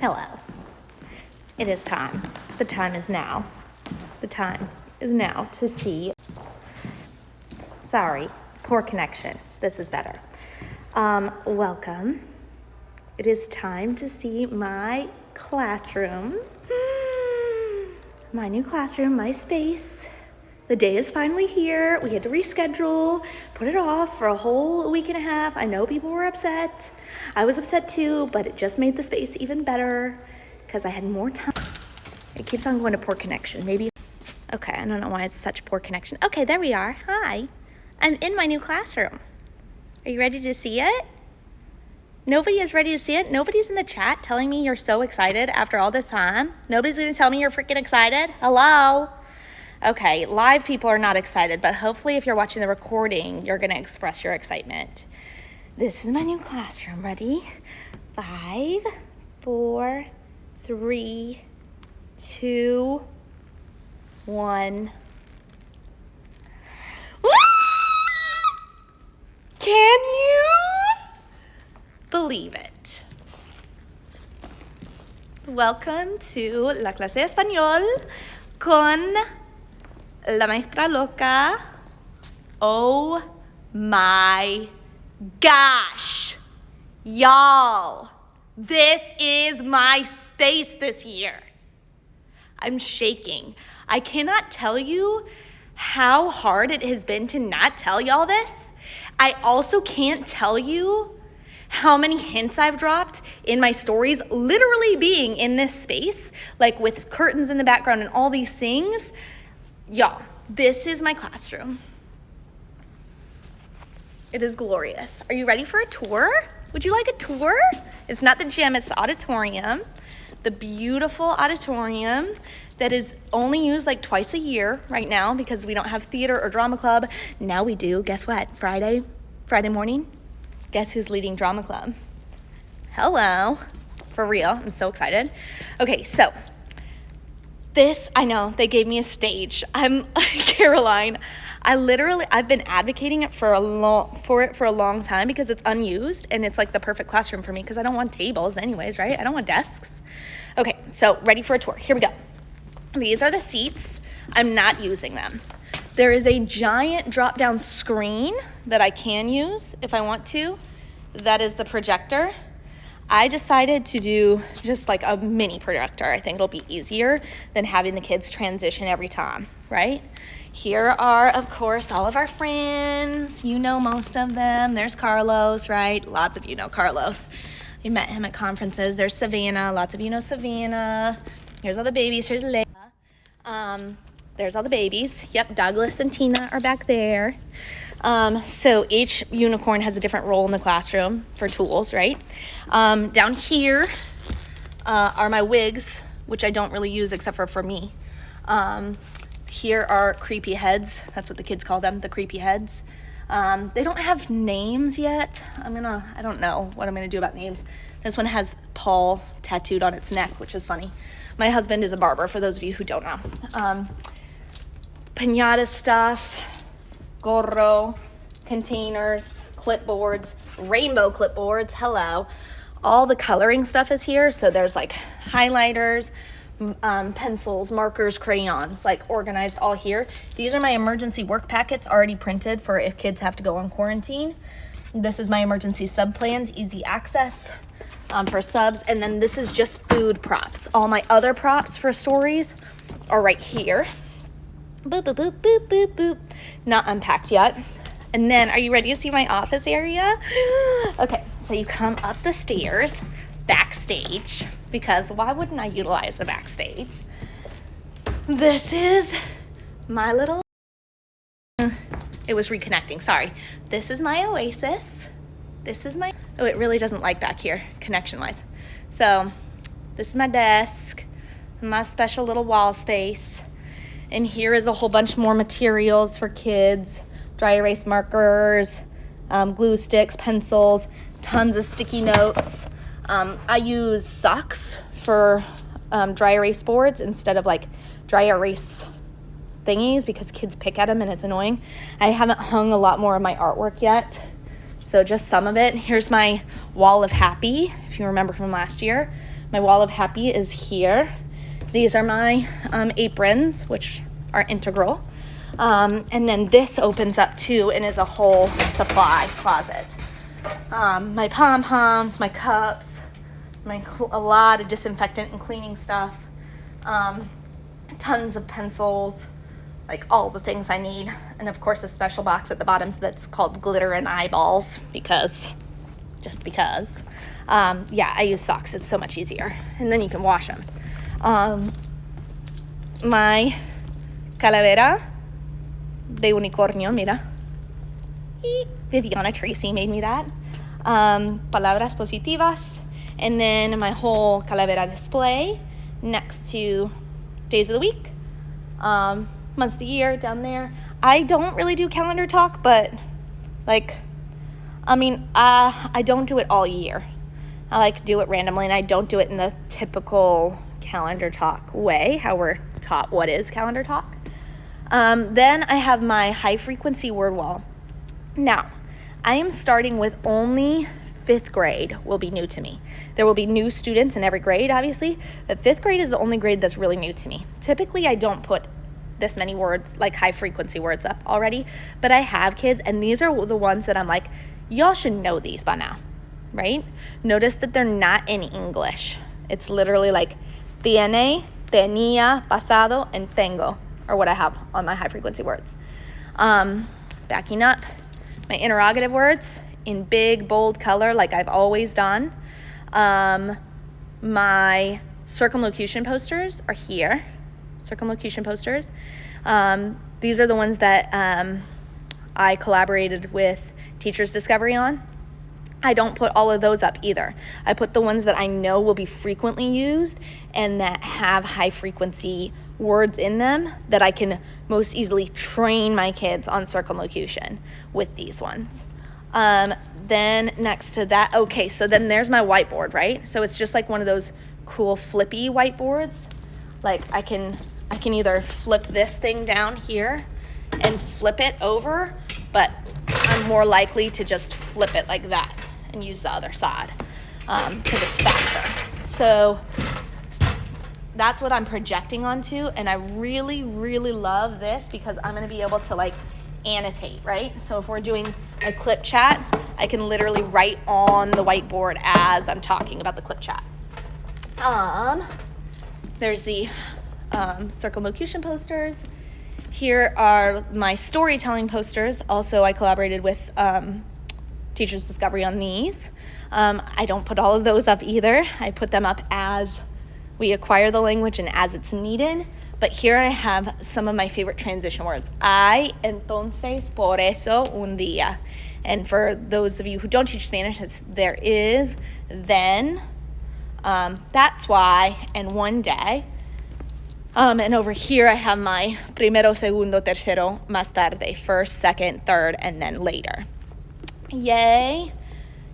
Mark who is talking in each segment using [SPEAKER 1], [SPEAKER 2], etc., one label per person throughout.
[SPEAKER 1] Hello. It is time. The time is now. The time is now to see. Sorry, poor connection. This is better. Welcome. It is time to see my classroom. My new classroom, my space. The day is finally here. We had to reschedule, put it off for a whole week and a half. I know people were upset. I was upset too, but it just made the space even better because I had more time. It keeps on going to poor connection. Maybe. Okay, I don't know why it's such poor connection. Okay, there we are. Hi. I'm in my new classroom. Are you ready to see it? Nobody is ready to see it. Nobody's in the chat telling me you're so excited after all this time. Nobody's gonna tell me you're freaking excited. Hello? Okay, live people are not excited, but hopefully if you're watching the recording, you're gonna express your excitement. This is my new classroom. Ready? 5, 4, 3, 2, 1. Can you believe it? Welcome to La Clase de Español con la maestra loca. Oh my gosh, y'all, this is my space this year. I'm shaking. I cannot tell you how hard it has been to not tell y'all this. I also can't tell you how many hints I've dropped in my stories, literally being in this space, like with curtains in the background and all these things. Y'all, this is my classroom. It is glorious. Are you ready for a tour? Would you like a tour? It's not the gym, it's the auditorium. The beautiful auditorium that is only used like twice a year right now because we don't have theater or drama club. Now we do. Guess what? Friday morning, guess who's leading drama club? Hello. For real. I'm so excited. Okay, so this, I know, they gave me a stage. I'm Caroline. I've been advocating it for a long time because it's unused and it's like the perfect classroom for me because I don't want tables anyways, right? I don't want desks. Okay, so ready for a tour. Here we go. These are the seats. I'm not using them. There is a giant drop-down screen that I can use if I want to. That is the projector. I decided to do just like a mini projector. I think it'll be easier than having the kids transition every time, right? Here are, of course, all of our friends. You know most of them. There's Carlos, right? Lots of you know Carlos. We met him at conferences. There's Savannah. Lots of you know Savannah. Here's all the babies. Here's Leia. There's all the babies. Yep, Douglas and Tina are back there. So each unicorn has a different role in the classroom for tools, right? Down here are my wigs, which I don't really use except for me. Here are creepy heads. That's what the kids call them, the creepy heads. They don't have names yet. I don't know what I'm gonna do about names. This one has Paul tattooed on its neck, which is funny. My husband is a barber, for those of you who don't know. Piñata stuff, gorro, containers, clipboards, rainbow clipboards, hello. All the coloring stuff is here, so there's like highlighters, pencils, markers, crayons, like organized all here. These are my emergency work packets already printed for if kids have to go on quarantine. This is my emergency sub plans, easy access for subs. And then this is just food props. All my other props for stories are right here. Boop, boop, boop, boop, boop, boop. Not unpacked yet. And then, are you ready to see my office area? Okay, so you come up the stairs, backstage, because why wouldn't I utilize the backstage? This is my little, it was reconnecting, sorry. This is my oasis. This is my, oh, it really doesn't like back here, connection-wise. So, this is my desk, my special little wall space. And here is a whole bunch more materials for kids, dry erase markers, glue sticks, pencils, tons of sticky notes. I use socks for dry erase boards instead of like dry erase thingies because kids pick at them and it's annoying. I haven't hung a lot more of my artwork yet, so just some of it. Here's my wall of happy. If you remember from last year, my wall of happy is here. These are my aprons, which are integral. And then this opens up too and is a whole supply closet. My pom-poms, my cups, a lot of disinfectant and cleaning stuff, tons of pencils, like all the things I need. And of course a special box at the bottom that's called glitter and eyeballs because. I use socks. It's so much easier. And then you can wash them. My calavera de unicornio, mira. Viviana Tracy made me that. Palabras positivas. And then my whole calavera display next to days of the week, months of the year down there. I don't really do calendar talk, but I don't do it all year. I like to do it randomly, and I don't do it in the typical calendar talk way, how we're taught what is calendar talk. Then I have my high frequency word wall. Now, I am starting with only 5th grade will be new to me. There will be new students in every grade, obviously, but 5th grade is the only grade that's really new to me. Typically, I don't put this many words, like high frequency words up already, but I have kids, and these are the ones that I'm like, y'all should know these by now, right? Notice that they're not in English. It's literally like tiene, tenía, pasado, and tengo are what I have on my high frequency words. Backing up, my interrogative words in big, bold color like I've always done. My circumlocution posters are here. Circumlocution posters. These are the ones that I collaborated with Teachers Discovery on. I don't put all of those up either. I put the ones that I know will be frequently used and that have high frequency words in them that I can most easily train my kids on circumlocution with these ones. Then next to that, okay, so then there's my whiteboard, right? So it's just like one of those cool flippy whiteboards. Like I can either flip this thing down here and flip it over, but I'm more likely to just flip it like that and use the other side because it's faster. So that's what I'm projecting onto, and I really, really love this because I'm going to be able to like annotate, right? So if we're doing a clip chat, I can literally write on the whiteboard as I'm talking about the clip chat. There's the circumlocution posters. Here are my storytelling posters. Also, I collaborated with Teachers Discovery on these. I don't put all of those up either. I put them up as we acquire the language and as it's needed. But here I have some of my favorite transition words. Ay, entonces, por eso, un día. And for those of you who don't teach Spanish, it's there is, then, that's why, and one day. And over here I have my primero, segundo, tercero, más tarde, first, second, third, and then later. Yay.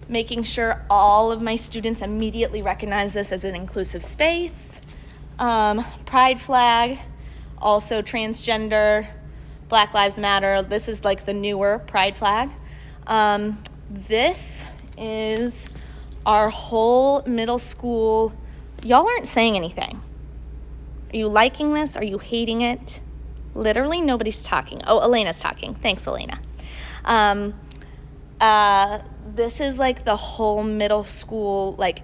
[SPEAKER 1] Making sure all of my students immediately recognize this as an inclusive space. Pride flag, also transgender, Black Lives Matter. This is like the newer pride flag. This is our whole middle school. Y'all aren't saying anything. Are you liking this? Are you hating it? Literally nobody's talking. Oh, Elena's talking. Thanks, Elena. This is like the whole middle school like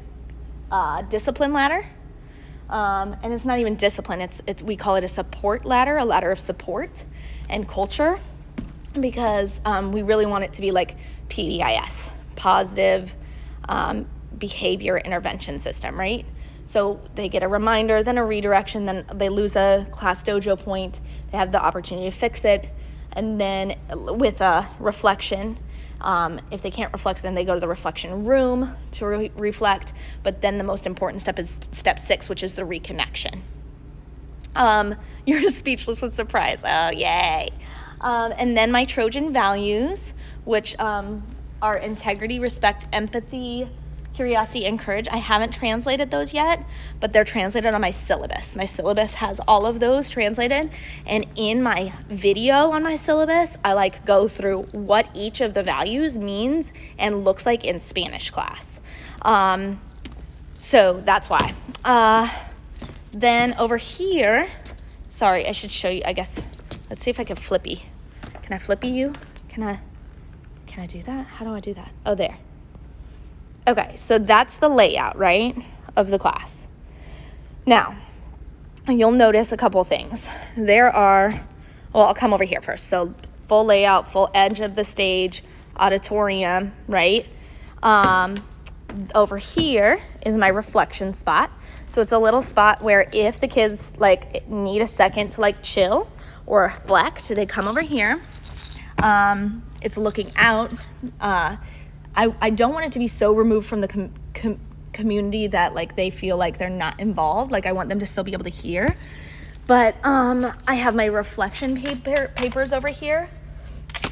[SPEAKER 1] discipline ladder. And it's not even discipline. It's we call it a support ladder, a ladder of support and culture, because we really want it to be like PBIS, positive behavior intervention system, right? So they get a reminder, then a redirection, then they lose a class dojo point. They have the opportunity to fix it. And then with a reflection, if they can't reflect, then they go to the reflection room to reflect. But then the most important step is step 6, which is the reconnection. You're speechless with surprise. Oh, yay. And then my Trojan values, which are integrity, respect, empathy, curiosity, and courage. I haven't translated those yet, but they're translated on my syllabus. My syllabus has all of those translated, and in my video on my syllabus, I like go through what each of the values means and looks like in Spanish class. So that's why. Then over here, sorry, I should show you, I guess. Let's see if I can flippy. Can I flippy you? Can I do that? How do I do that? Oh, there. Okay, so that's the layout, right, of the class. Now, you'll notice a couple things. There are, well, I'll come over here first. So full layout, full edge of the stage, auditorium, right? Over here is my reflection spot. So it's a little spot where if the kids like need a second to like chill or reflect, they come over here. It's looking out. I don't want it to be so removed from the community that like they feel like they're not involved. Like I want them to still be able to hear. But I have my reflection papers over here,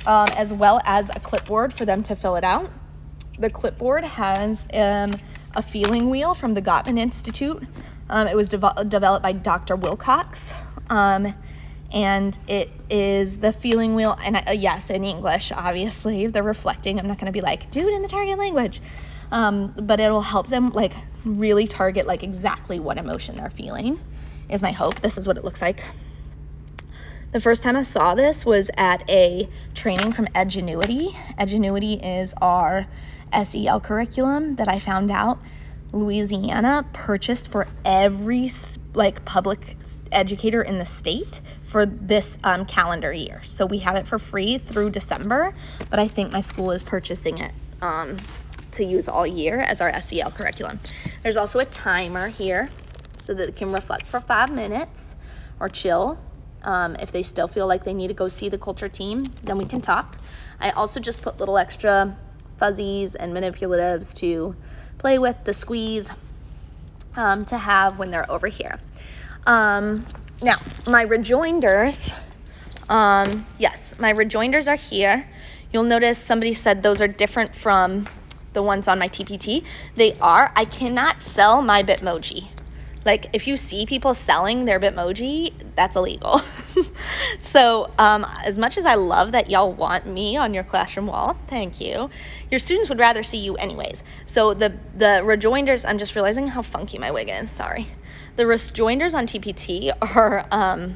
[SPEAKER 1] as well as a clipboard for them to fill it out. The clipboard has a feeling wheel from the Gottman Institute. It was developed by Dr. Wilcox. And it is the feeling wheel, and yes, in English, obviously, they're reflecting. I'm not going to be like, do it in the target language. But it'll help them like really target like exactly what emotion they're feeling, is my hope. This is what it looks like. The first time I saw this was at a training from Edgenuity. Edgenuity is our SEL curriculum that I found out Louisiana purchased for every like public educator in the state for this calendar year. So we have it for free through December, but I think my school is purchasing it to use all year as our SEL curriculum. There's also a timer here so that it can reflect for 5 minutes or chill. If they still feel like they need to go see the culture team, then we can talk. I also just put little extra fuzzies and manipulatives to play with, the squeeze to have when they're over here. Now, my rejoinders, yes, my rejoinders are here. You'll notice somebody said those are different from the ones on my TPT. They are. I cannot sell my Bitmoji. Like, if you see people selling their Bitmoji, that's illegal. So, as much as I love that y'all want me on your classroom wall, thank you, your students would rather see you anyways. So the rejoinders, I'm just realizing how funky my wig is, sorry. The rejoinders on TPT are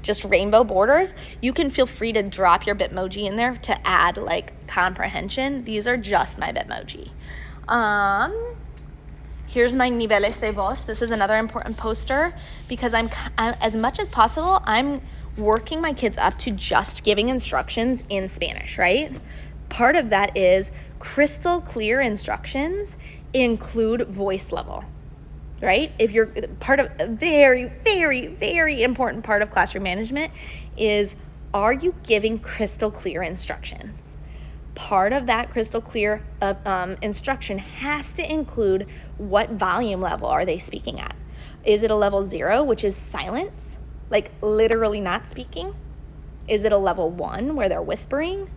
[SPEAKER 1] just rainbow borders. You can feel free to drop your Bitmoji in there to add like comprehension. These are just my Bitmoji. Here's my niveles de voz. This is another important poster because I'm as much as possible, I'm working my kids up to just giving instructions in Spanish, right? Part of that is crystal clear instructions include voice level, right? If you're part of a very, very, very important part of classroom management is, are you giving crystal clear instructions? Part of that crystal clear instruction has to include what volume level are they speaking at. Is it a level 0, which is silence, like literally not speaking? Is it a level 1 where they're whispering?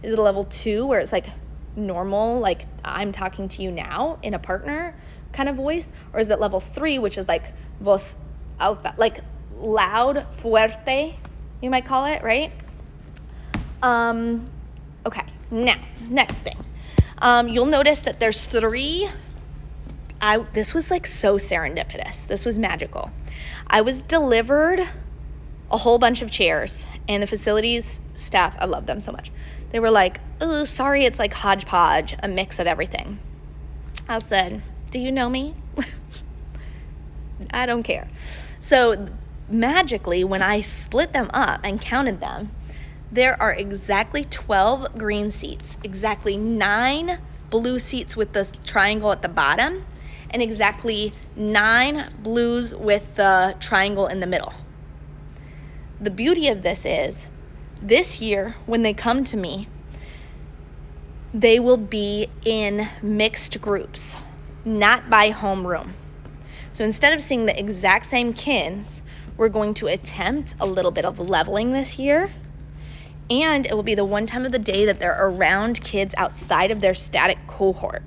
[SPEAKER 1] Is it a level 2 where it's like normal, like I'm talking to you now in a partner kind of voice? Or is it level 3, which is like voz alta, like loud, fuerte, you might call it, right? Okay. Now, next thing. You'll notice that there's 3. This was like so serendipitous. This was magical. I was delivered a whole bunch of chairs, and the facilities staff, I love them so much. They were like, oh, sorry, it's like hodgepodge, a mix of everything. I said, do you know me? I don't care. So magically, when I split them up and counted them, there are exactly 12 green seats, exactly 9 blue seats with the triangle at the bottom, and exactly 9 blues with the triangle in the middle. The beauty of this is, this year, when they come to me, they will be in mixed groups, not by homeroom. So instead of seeing the exact same kids, we're going to attempt a little bit of leveling this year. And it will be the one time of the day that they're around kids outside of their static cohort.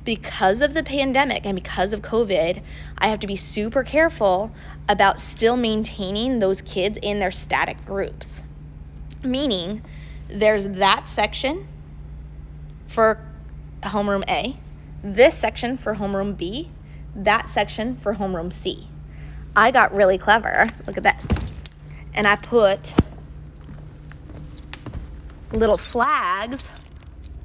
[SPEAKER 1] because of the pandemic and because of COVID, I have to be super careful about still maintaining those kids in their static groups. Meaning, there's that section for homeroom A, this section for homeroom B, that section for homeroom C. I got really clever. Look at this. And I put little flags.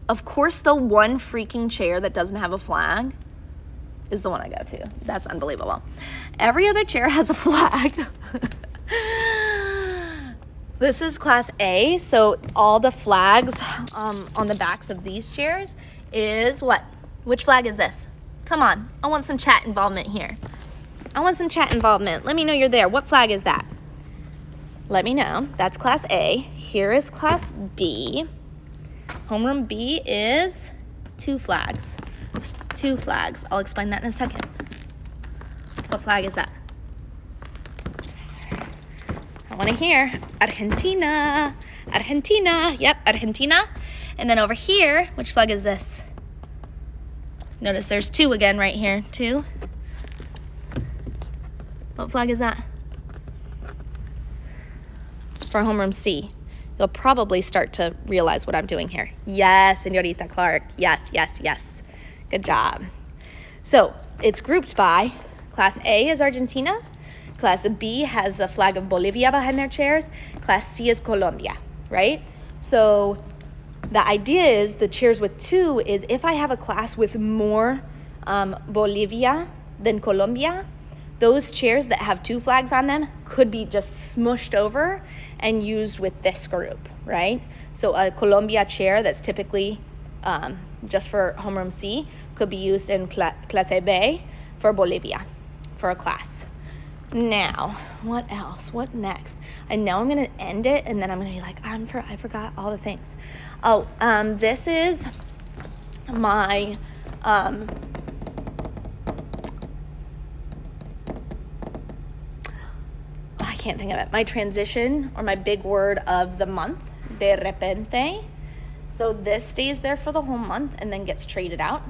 [SPEAKER 1] Of course, the one freaking chair that doesn't have a flag is the one I go to. That's unbelievable. Every other chair has a flag. This is class A, so all the flags on the backs of these chairs is what? Which flag is this? Come on, I want some chat involvement here. I want some chat involvement. Let me know you're there. What flag is that? Let me know. That's class A. Here is class B. Homeroom B is 2 flags. 2 flags. I'll explain that in a second. What flag is that? I want to hear. Argentina. Argentina. Yep, Argentina. And then over here, which flag is this? Notice there's 2 again right here. 2. What flag is that? For homeroom C. You'll probably start to realize what I'm doing here. Yes, Señorita Clark. Yes, yes, yes. Good job. So it's grouped by class A is Argentina. Class B has a flag of Bolivia behind their chairs. Class C is Colombia, right? So the idea is the chairs with 2 is if I have a class with more Bolivia than Colombia, those chairs that have 2 flags on them could be just smushed over and used with this group, right? So a Colombia chair that's typically just for homeroom C could be used in clase B for Bolivia, for a class. Now, what else? What next? I know I'm gonna end it and then I'm gonna be like, I forgot all the things. Oh, this is my, I can't think of it. My transition or my big word of the month, de repente. So this stays there for the whole month and then gets traded out.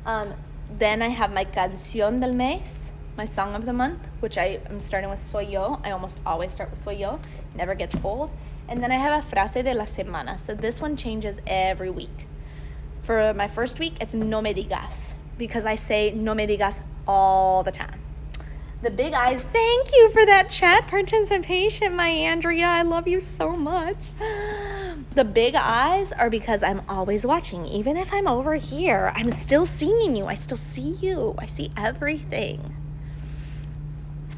[SPEAKER 1] Then I have my canción del mes, my song of the month, which I am starting with soy yo. I almost always start with soy yo. Never gets old. And then I have a frase de la semana. So this one changes every week. For my first week, it's no me digas, because I say no me digas all the time. The big eyes, thank you for that chat participation, my Andrea. I love you so much. The big eyes are because I'm always watching. Even if I'm over here, I'm still seeing you. I still see you. I see everything.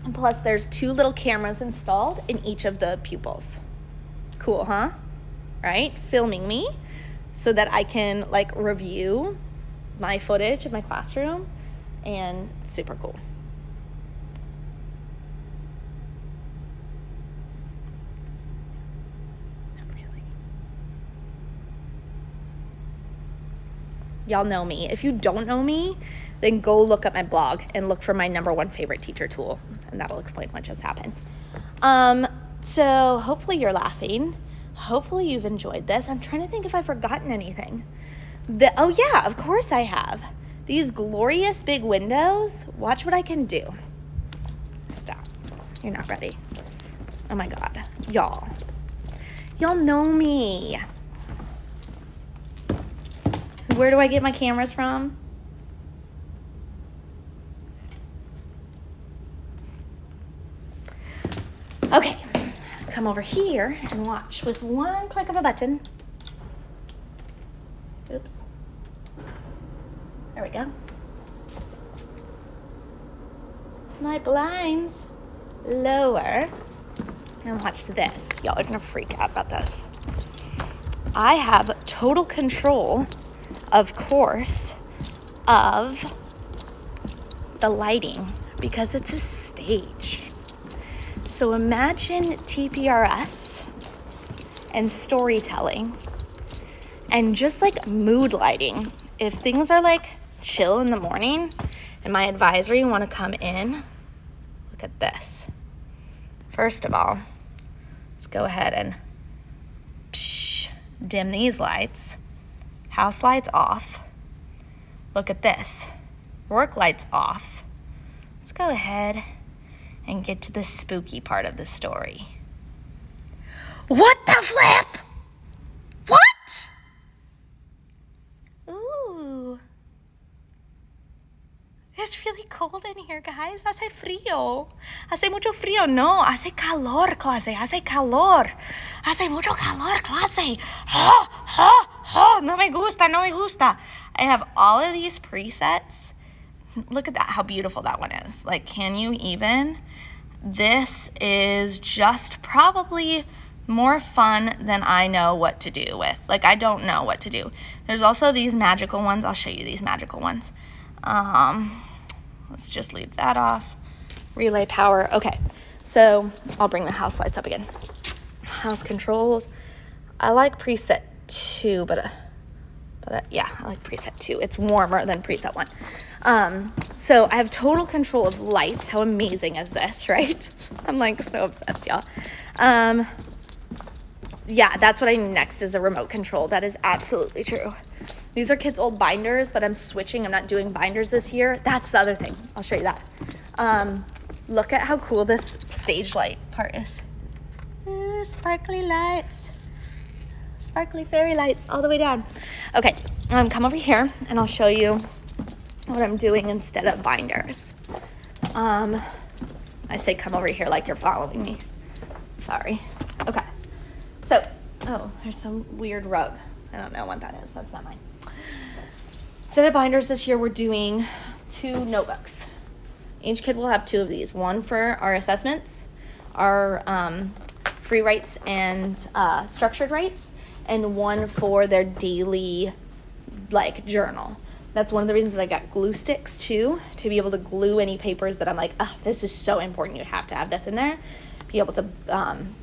[SPEAKER 1] And plus, there's 2 little cameras installed in each of the pupils. Cool, huh? Right? Filming me so that I can like review my footage of my classroom, and super cool. Y'all know me. If you don't know me, then go look up my blog and look for my #1 favorite teacher tool, and that'll explain what just happened. So hopefully you're laughing. Hopefully you've enjoyed this. I'm trying to think if I've forgotten anything. Oh yeah, of course I have. These glorious big windows. Watch what I can do. Stop. You're not ready. Oh my God. Y'all know me. Where do I get my cameras from? Okay, come over here and watch with one click of a button. Oops. There we go. My blinds lower. And watch this. Y'all are gonna freak out about this. I have total control, of course, of the lighting because it's a stage. So imagine TPRS and storytelling and just like mood lighting. If things are like chill in the morning and my advisory want to come in, look at this. First of all, let's go ahead and dim these lights. House lights off. look at this. Work light's off. Let's go ahead and get to the spooky part of the story. What the flip? What? Ooh. It's really cold in here, guys. Hace frío. Hace mucho frío. No, hace calor, clase. Hace calor. Hace mucho calor, clase. No me gusta, no me gusta. I have all of these presets. Look at that, how beautiful that one is. Like, can you even? This is just probably more fun than I know what to do with. Like, I don't know what to do. There's also these magical ones. I'll show you these magical ones. Let's just leave that off. Relay power. Okay, so I'll bring the house lights up again. House controls. I like preset 2, but yeah, I like preset 2. It's warmer than preset 1. So I have total control of lights. How amazing is this, right? I'm like so obsessed, y'all. Yeah, that's what I need next is a remote control. That is absolutely true. These are kids' old binders, but I'm switching. I'm not doing binders this year. That's the other thing. I'll show you that. Look at how cool this stage light part is. Sparkly lights. Sparkly fairy lights all the way down. Okay, come over here and I'll show you what I'm doing instead of binders. I say come over here like you're following me. Sorry. Okay. So, oh, there's some weird rug. I don't know what that is. That's not mine. Instead of binders this year, we're doing 2 notebooks. Each kid will have 2 of these. One for our assessments, our free writes and structured writes, and one for their daily, like, journal. That's one of the reasons that I got glue sticks, too, to be able to glue any papers that I'm like, oh, this is so important. You have to have this in there. Be able to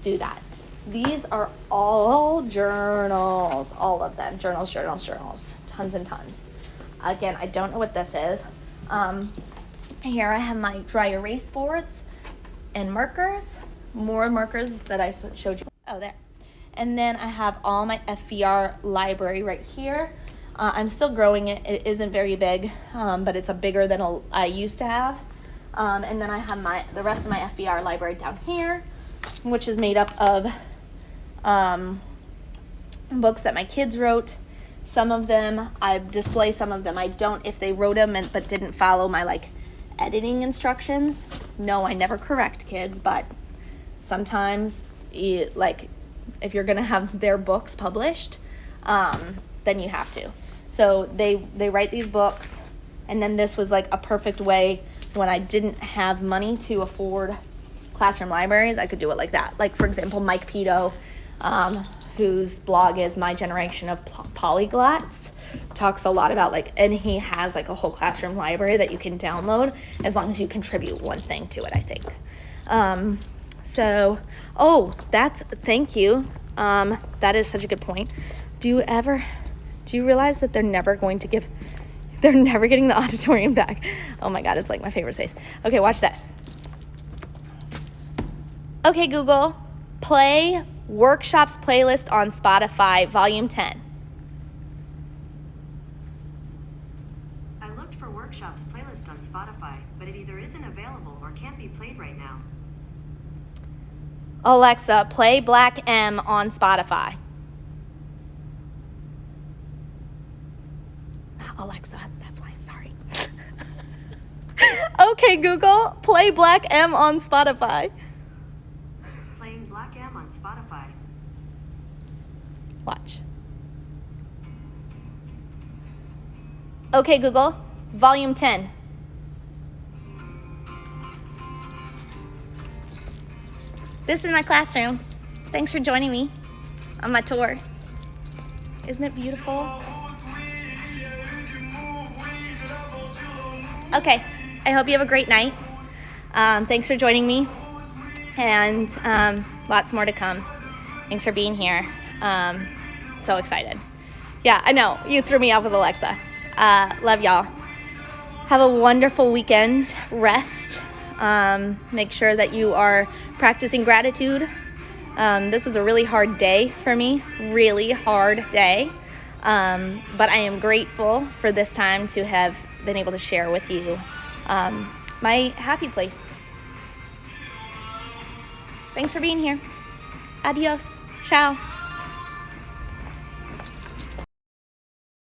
[SPEAKER 1] do that. These are all journals, all of them. Journals, tons and tons. Again, I don't know what this is. Here I have my dry erase boards and markers. More markers that I showed you. Oh, there. And then I have all my FVR library right here. I'm still growing it. It isn't very big, but it's bigger than I used to have. And then I have the rest of my FVR library down here, which is made up of books that my kids wrote. Some of them I display, some of them I don't. If they wrote them but didn't follow my editing instructions, no, I never correct kids, but sometimes if you're gonna have their books published, then you have to. So they write these books, and then this was a perfect way when I didn't have money to afford classroom libraries. I could do it like that. Like, for example, Mike Pito, whose blog is My Generation of Polyglots, talks a lot about and he has a whole classroom library that you can download as long as you contribute one thing to it, I think. Thank you. That is such a good point. Do you realize that they're never getting the auditorium back? Oh my God, it's my favorite space. Okay, watch this. Okay, Google, play Workshops playlist on Spotify, volume 10.
[SPEAKER 2] I looked for Workshops playlist on Spotify, but it either isn't available or can't be played right now.
[SPEAKER 1] Alexa, play Black M on Spotify. Alexa, that's why, sorry. Okay, Google, play Black M on Spotify.
[SPEAKER 2] Playing Black M on Spotify.
[SPEAKER 1] Watch. Okay, Google, volume 10. This is my classroom. Thanks for joining me on my tour. Isn't it beautiful? Okay, I hope you have a great night. Thanks for joining me, and lots more to come. Thanks for being here. So excited. Yeah, I know, you threw me off with Alexa. Love y'all. Have a wonderful weekend. Rest. Make sure that you are practicing gratitude. This was a really hard day for me. Really hard day. But I am grateful for this time to have been able to share with you my happy place. Thanks for being here. Adios. Ciao.